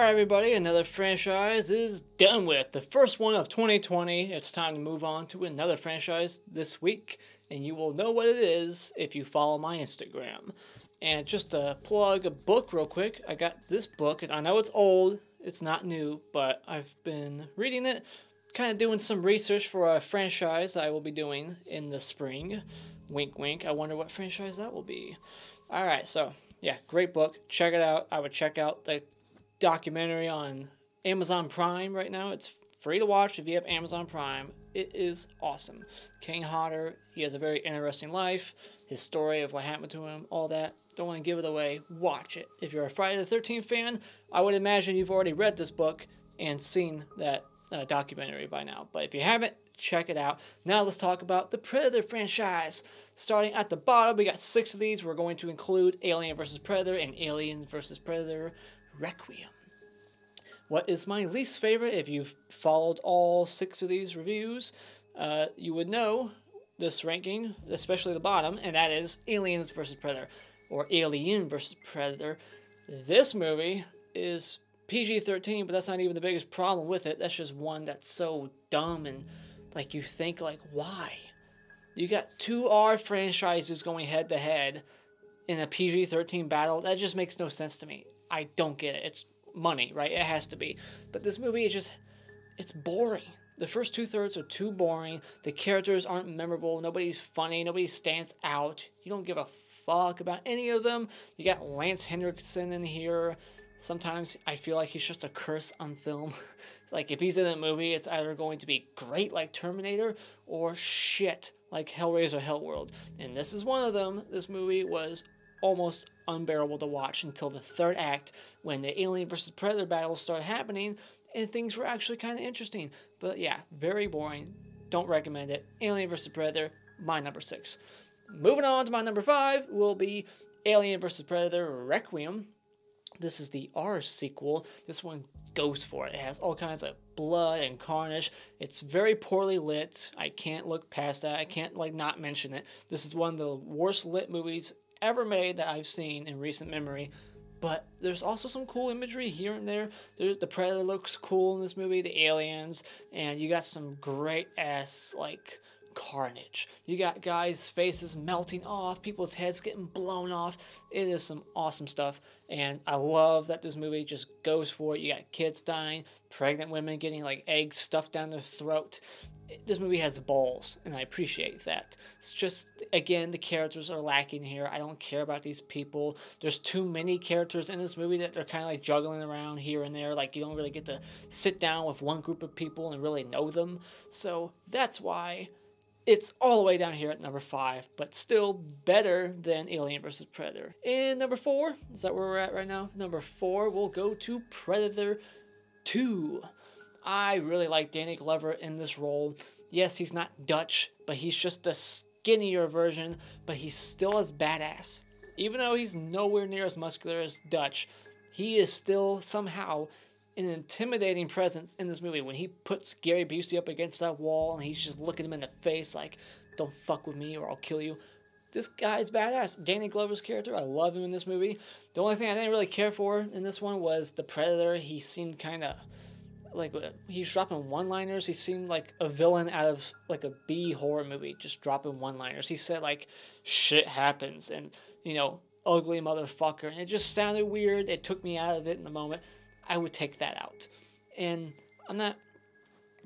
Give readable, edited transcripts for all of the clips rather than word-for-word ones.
Alright everybody, another franchise is done with. The first one of 2020. It's time to move on to another franchise this week, and you will know what it is if you follow my Instagram. And just to plug a book real quick, I got this book, and I know it's old, it's not new, but I've been reading it, kind of doing some research for a franchise I will be doing in the spring. Wink wink, I wonder what franchise that will be. Alright, so yeah, great book. Check it out. I would check out the documentary on Amazon Prime right now. It's free to watch if you have Amazon Prime. It is awesome. King Hodder, he has a very interesting life. His story of what happened to him, all that. Don't want to give it away. Watch it. If you're a Friday the 13th fan, I would imagine you've already read this book and seen that documentary by now. But if you haven't, check it out. Now let's talk about the Predator franchise. Starting at the bottom, we got 6 of these. We're going to include Alien vs. Predator and Alien vs. Predator Requiem. What is my least favorite? If you've followed all 6 of these reviews, you would know this ranking, especially the bottom, and that is Aliens vs. Predator, or Alien vs. Predator. This movie is PG-13, but that's not even the biggest problem with it. That's just one that's so dumb and, like, you think, like, why? You got 2 R franchises going head-to-head in a PG-13 battle. That just makes no sense to me. I don't get it. It's money, right? It has to be. But this movie is just, it's boring. The first 2/3 are too boring. The characters aren't memorable. Nobody's funny. Nobody stands out. You don't give a fuck about any of them. You got Lance Henriksen in here. Sometimes I feel like he's just a curse on film. Like, if he's in a movie, it's either going to be great like Terminator or shit like Hellraiser Hellworld. And this is one of them. This movie was almost unbearable to watch until the 3rd act, when the Alien vs. Predator battles started happening and things were actually kind of interesting. But yeah, very boring. Don't recommend it. Alien vs. Predator, my number 6. Moving on to my number 5 will be Alien vs. Predator Requiem. This is the R sequel. This one goes for it. It has all kinds of blood and carnage. It's very poorly lit. I can't look past that. I can't, like, not mention it. This is one of the worst lit movies ever made that I've seen in recent memory. But there's also some cool imagery here and there. The Predator looks cool in this movie, the aliens, and you got some great ass, like, carnage. You got guys' faces melting off, people's heads getting blown off. It is some awesome stuff, and I love that this movie just goes for it. You got kids dying, pregnant women getting, like, eggs stuffed down their throat. This movie has balls, and I appreciate that. It's just, again, the characters are lacking here. I don't care about these people. There's too many characters in this movie that they're kind of like juggling around here and there. Like, you don't really get to sit down with one group of people and really know them. So that's why it's all the way down here at number 5, but still better than Alien vs. Predator. And number 4, is that where we're at right now? Number 4, we'll go to Predator 2. I really like Danny Glover in this role. Yes, he's not Dutch, but he's just a skinnier version, but he's still as badass. Even though he's nowhere near as muscular as Dutch, he is still somehow an intimidating presence in this movie. When he puts Gary Busey up against that wall and he's just looking him in the face like, don't fuck with me or I'll kill you. This guy's badass. Danny Glover's character, I love him in this movie. The only thing I didn't really care for in this one was the Predator. He seemed kind of like, he's dropping one-liners. He seemed like a villain out of, like, a B horror movie, just dropping one-liners. He said, like, shit happens and, you know, ugly motherfucker. And it just sounded weird. It took me out of it in the moment. I would take that out. And I'm not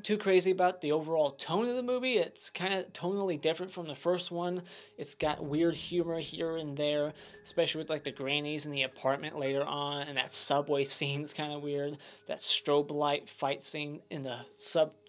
too crazy about the overall tone of the movie. It's kind of tonally different from the first one. It's got weird humor here and there, especially with, like, the grannies in the apartment later on, and that subway scene's kind of weird. That strobe light fight scene in the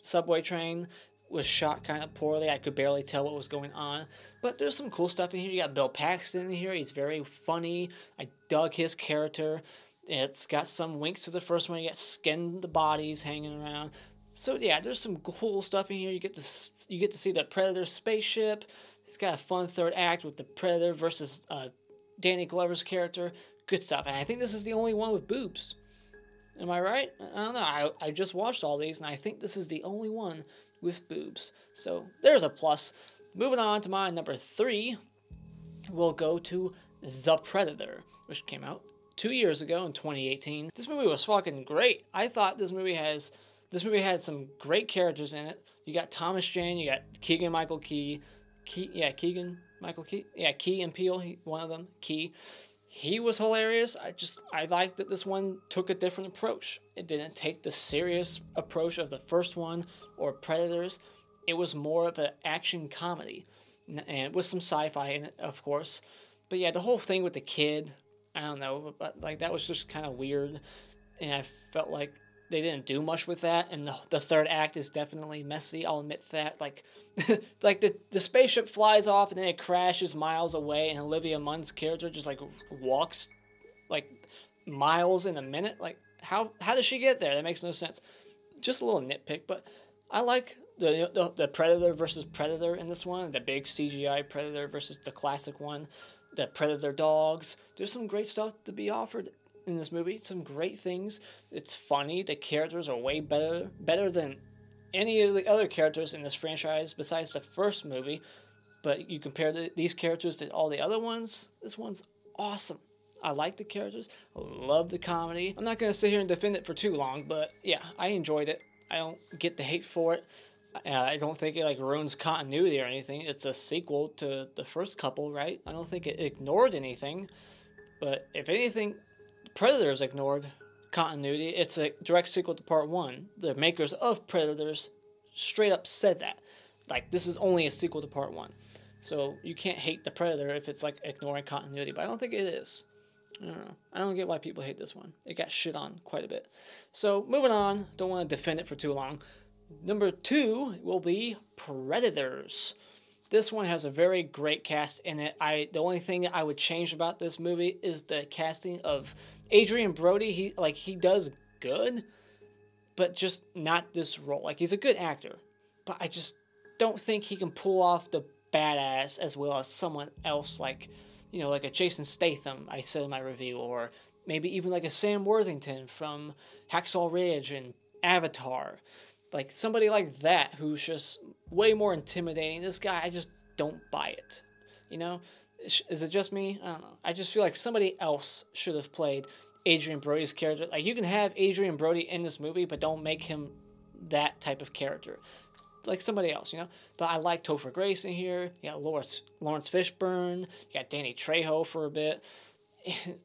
subway train was shot kind of poorly. I could barely tell what was going on. But there's some cool stuff in here. You got Bill Paxton in here. He's very funny. I dug his character. It's got some winks to the first one. You got skinned bodies hanging around. So yeah, there's some cool stuff in here. You get to see the Predator spaceship. It's got a fun 3rd act with the Predator versus Danny Glover's character. Good stuff. And I think this is the only one with boobs. Am I right? I don't know. I just watched all these, and I think this is the only one with boobs. So there's a plus. Moving on to my number 3, we'll go to The Predator, which came out 2 years ago in 2018. This movie was fucking great. I thought this movie had some great characters in it. You got Thomas Jane, you got Keegan-Michael Key, Keegan-Michael Key? Yeah, Key and Peele, one of them, Key. He was hilarious. I liked that this one took a different approach. It didn't take the serious approach of the first one or Predators. It was more of an action comedy, and with some sci-fi in it, of course. But yeah, the whole thing with the kid, I don't know, but like that was just kind of weird, and I felt like they didn't do much with that. And the third act is definitely messy. I'll admit that. Like, like the spaceship flies off and then it crashes miles away, and Olivia Munn's character just like walks like miles in a minute. Like, how does she get there? That makes no sense. Just a little nitpick, but I like the Predator versus Predator in this one. The big CGI Predator versus the classic one. The Predator dogs. There's some great stuff to be offered in this movie. Some great things. It's funny. The characters are way better than any of the other characters in this franchise besides the first movie. But you compare these characters to all the other ones, this one's awesome. I like the characters. I love the comedy. I'm not going to sit here and defend it for too long, but yeah, I enjoyed it. I don't get the hate for it. I don't think it like ruins continuity or anything. It's a sequel to the first couple, right? I don't think it ignored anything. But if anything, Predators ignored continuity. It's a direct sequel to part 1. The makers of Predators straight up said that. Like, this is only a sequel to part 1. So you can't hate the Predator if it's like ignoring continuity, but I don't think it is. I don't know. I don't get why people hate this one. It got shit on quite a bit. So moving on, don't want to defend it for too long. Number 2 will be Predators. This one has a very great cast in it. The only thing that I would change about this movie is the casting of Adrian Brody. He does good, but just not this role. Like, he's a good actor, but I just don't think he can pull off the badass as well as someone else, like, you know, like a Jason Statham, I said in my review, or maybe even like a Sam Worthington from Hacksaw Ridge and Avatar. Like, somebody like that who's just way more intimidating. This guy, I just don't buy it. You know? Is it just me? I don't know. I just feel like somebody else should have played Adrian Brody's character. Like, you can have Adrian Brody in this movie, but don't make him that type of character. Like somebody else, you know? But I like Topher Grace in here. You got Lawrence Fishburne. You got Danny Trejo for a bit.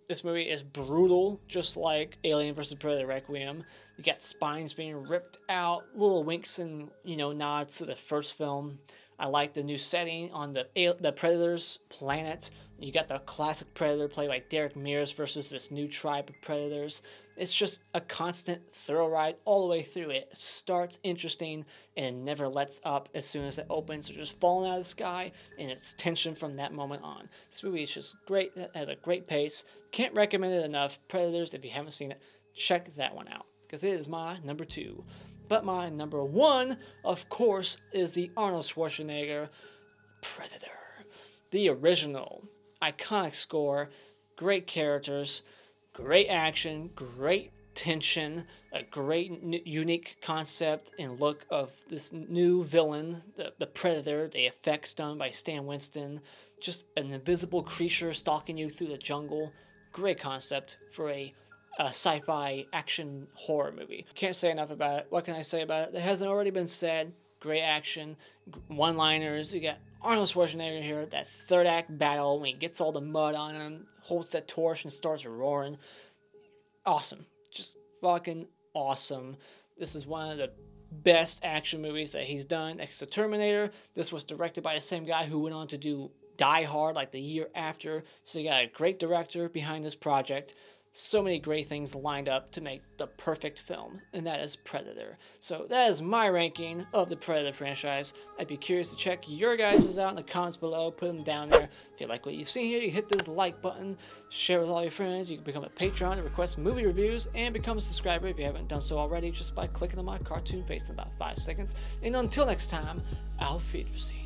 This movie is brutal, just like Alien vs. Predator Requiem. You got spines being ripped out, little winks and, you know, nods to the first film. I like the new setting on the Predators planet. You got the classic Predator played by Derek Mears versus this new tribe of Predators. It's just a constant thrill ride all the way through it. It starts interesting and never lets up as soon as it opens. It's just falling out of the sky, and it's tension from that moment on. This movie is just great. It has a great pace. Can't recommend it enough. Predators, if you haven't seen it, check that one out, because it is my number 2. But my number 1, of course, is the Arnold Schwarzenegger Predator. The original. Iconic score, great characters, great action, great tension, a great unique concept and look of this new villain, the Predator, the effects done by Stan Winston, just an invisible creature stalking you through the jungle. Great concept for a sci-fi action horror movie. Can't say enough about it. What can I say about it that hasn't already been said? Great action, one-liners. You got Arnold Schwarzenegger here, that third act battle when he gets all the mud on him, holds that torch and starts roaring. Awesome. Just fucking awesome. This is one of the best action movies that he's done next to Terminator. This was directed by the same guy who went on to do Die Hard like the year after. So you got a great director behind this project. So many great things lined up to make the perfect film, and that is Predator. So that is my ranking of the Predator franchise. I'd be curious to check your guys' out in the comments below. Put them down there. If you like what you've seen here, you hit this like button, share with all your friends. You can become a Patreon to request movie reviews, and become a subscriber if you haven't done so already, just by clicking on my cartoon face in about 5 seconds. And until next time, auf Wiedersehen.